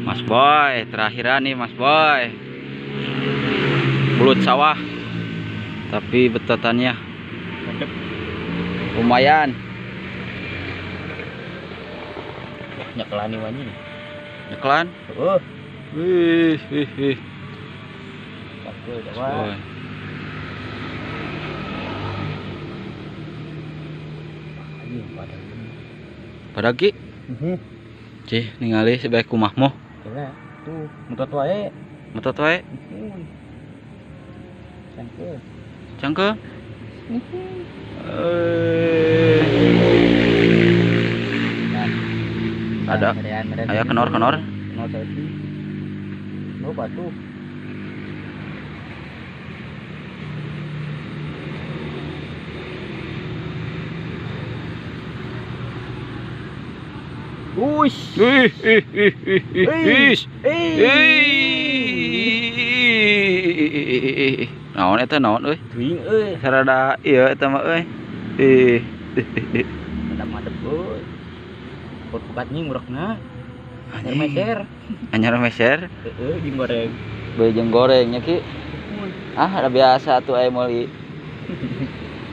Mas Boy, terakhiran nih Mas Boy. Bulut sawah. Tapi betatannya lumayan. Nyekelan nih wanya nih. Nyekelan? Oh. Wih. Pakai Mas dawa. Boy. Ayo pada. Padagi. Cih, ningali sebaik kumahmu. Kira tuh mutot wae. Metot wae. Cangkeh. Cangke. Ada. Aya kenor. Kenor tadi. Oh, batu. Uish. Naon eta naon euy? Tuing euy. Sarada ieu eta mah euy. Mantap euy. Pot bukat nih murakna. Anyar meser. Anyar meser. Heeh, digoreng. Beujeng gorengnya ki. Ah, ada biasa tuh aya meuli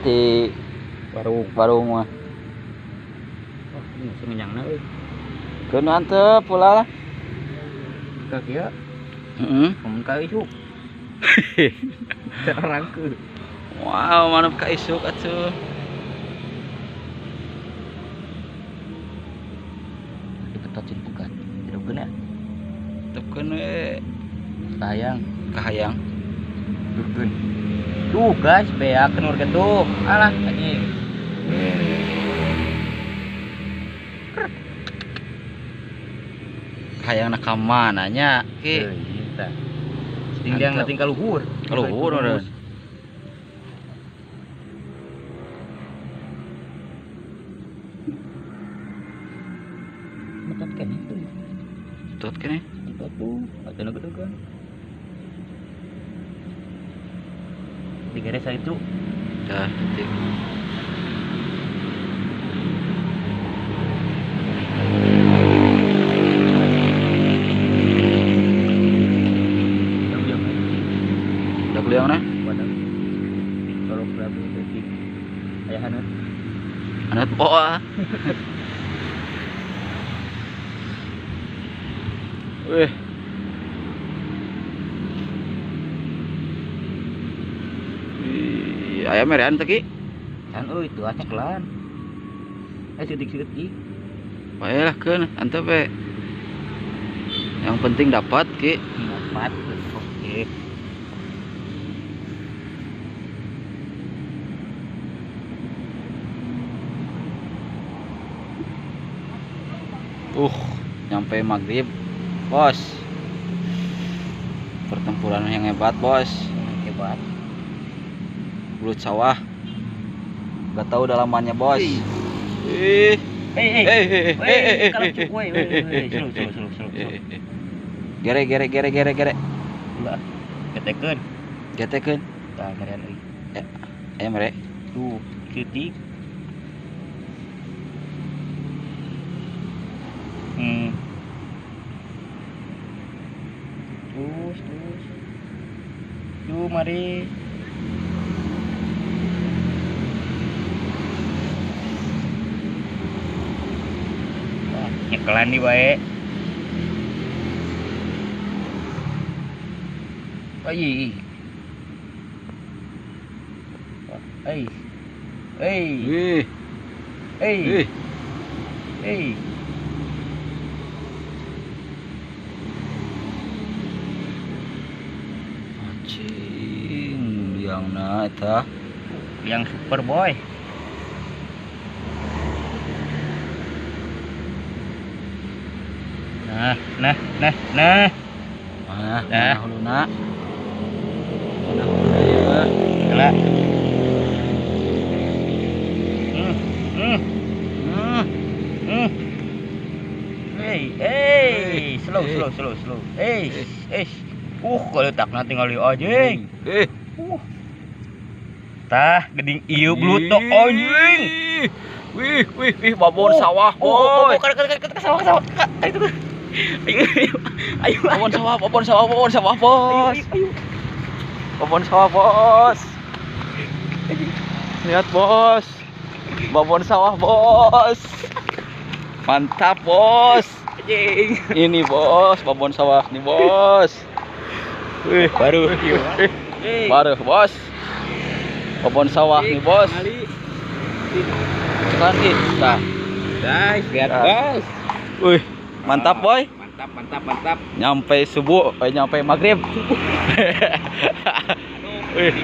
di warung mah. Oh, ini semenyangna euy. Keun antep pula lah. Ka kieu. Heeh. Mun ka isuk. Terangkeun. Wow, manep ka isuk atuh. Dipetot cin bukan. Hidupkeun ya. Tepkeun we Sayang. kahayang. Hidupkeun. Tuh, guys, beak kenur gitu. Alah, anjing. Kahayang ka mana nya ki? Iya. Sedingdang Mantap. nating ka luhur. Luhur meureun. Metot kan itu. Tut kene. Metot tuh, atuh gede-gede. Digaris itu. Dah, titik. Udah beli yang mana? Wadah. Kalau berapa detik. Ayahan. Anak poa. Wih. Ayam merean teh ki. Kan euy tuh acak lan. Sidik-sidik ki. Baiklah keun antep we. Yang penting dapat ki. Dapat. Oke. Nyampe maghrib, bos. Pertempuran yang hebat, bos. Hebat. Bulut sawah. Gak tahu dalamannya, bos. Hey. Kalau cuy, slow. Gere. Ulah. Ketekeun. Getekeun. Tah ngarean euy. Aya mere. Tuh, titik. Terus. Yuk mari. Wah, nyekelan nih wae. Ai. Anjing, liangna eta. Yang super boy. Nah. Mana huluna? Mana huluna ya? Kela. Hey, slow. Kalau takna tinggal di anjing. Tah, geding ieu bluto anjing. Wih, babon sawah, boy. Ke sawah. Itu. Ayo. Babon sawah, babon sawah, babon sawah, bos. Babon sawah, bos. Lihat, bos. Babon sawah, bos. Mantap, bos. Ini, bos, babon sawah nih, bos. Wih, baru. Baru, bos. Babon sawah nih, bos. Kan kita. Guys, lihat guys. Wih, mantap, boy. Mantap. Nyampe subuh, nyampe maghrib. Wih,